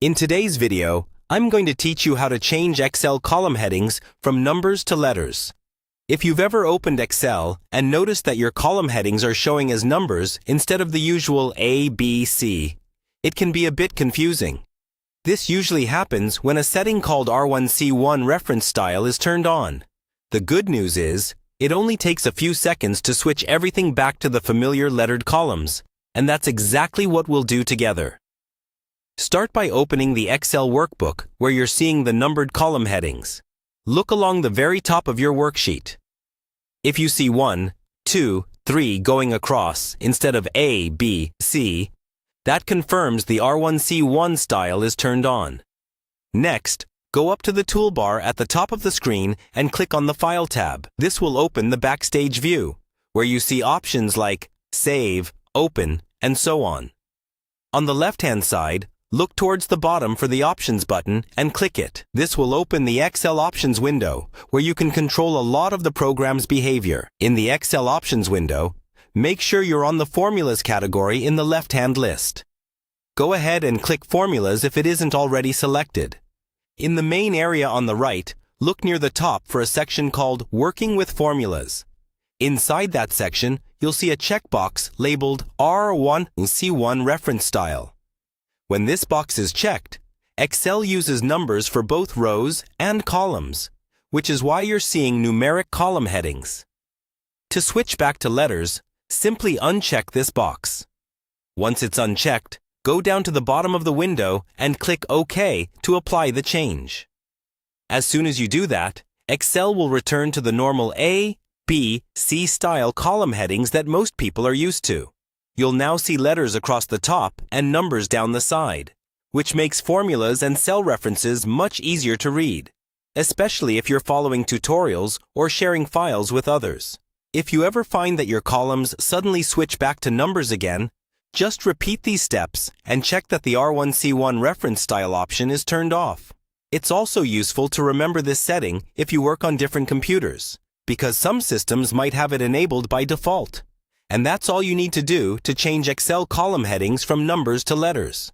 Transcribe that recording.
In today's video, I'm going to teach you how to change Excel column headings from numbers to letters. If you've ever opened Excel and noticed that your column headings are showing as numbers instead of the usual A, B, C, it can be a bit confusing. This usually happens when a setting called R1C1 reference style is turned on. The good news is, it only takes a few seconds to switch everything back to the familiar lettered columns, and that's exactly what we'll do together. Start by opening the Excel workbook where you're seeing the numbered column headings. Look along the very top of your worksheet. If you see 1, 2, 3 going across instead of A, B, C, that confirms the R1C1 style is turned on. Next, go up to the toolbar at the top of the screen and click on the File tab. This will open the Backstage view, where you see options like Save, Open, and so on. On the left-hand side, look towards the bottom for the Options button and click it. This will open the Excel Options window, where you can control a lot of the program's behavior. In the Excel Options window, make sure you're on the Formulas category in the left-hand list. Go ahead and click Formulas if it isn't already selected. In the main area on the right, look near the top for a section called Working with Formulas. Inside that section, you'll see a checkbox labeled R1C1 reference style. When this box is checked, Excel uses numbers for both rows and columns, which is why you're seeing numeric column headings. To switch back to letters, simply uncheck this box. Once it's unchecked, go down to the bottom of the window and click OK to apply the change. As soon as you do that, Excel will return to the normal A, B, C style column headings that most people are used to. You'll now see letters across the top and numbers down the side, which makes formulas and cell references much easier to read, especially if you're following tutorials or sharing files with others. If you ever find that your columns suddenly switch back to numbers again, just repeat these steps and check that the R1C1 reference style option is turned off. It's also useful to remember this setting if you work on different computers, because some systems might have it enabled by default. And that's all you need to do to change Excel column headings from numbers to letters.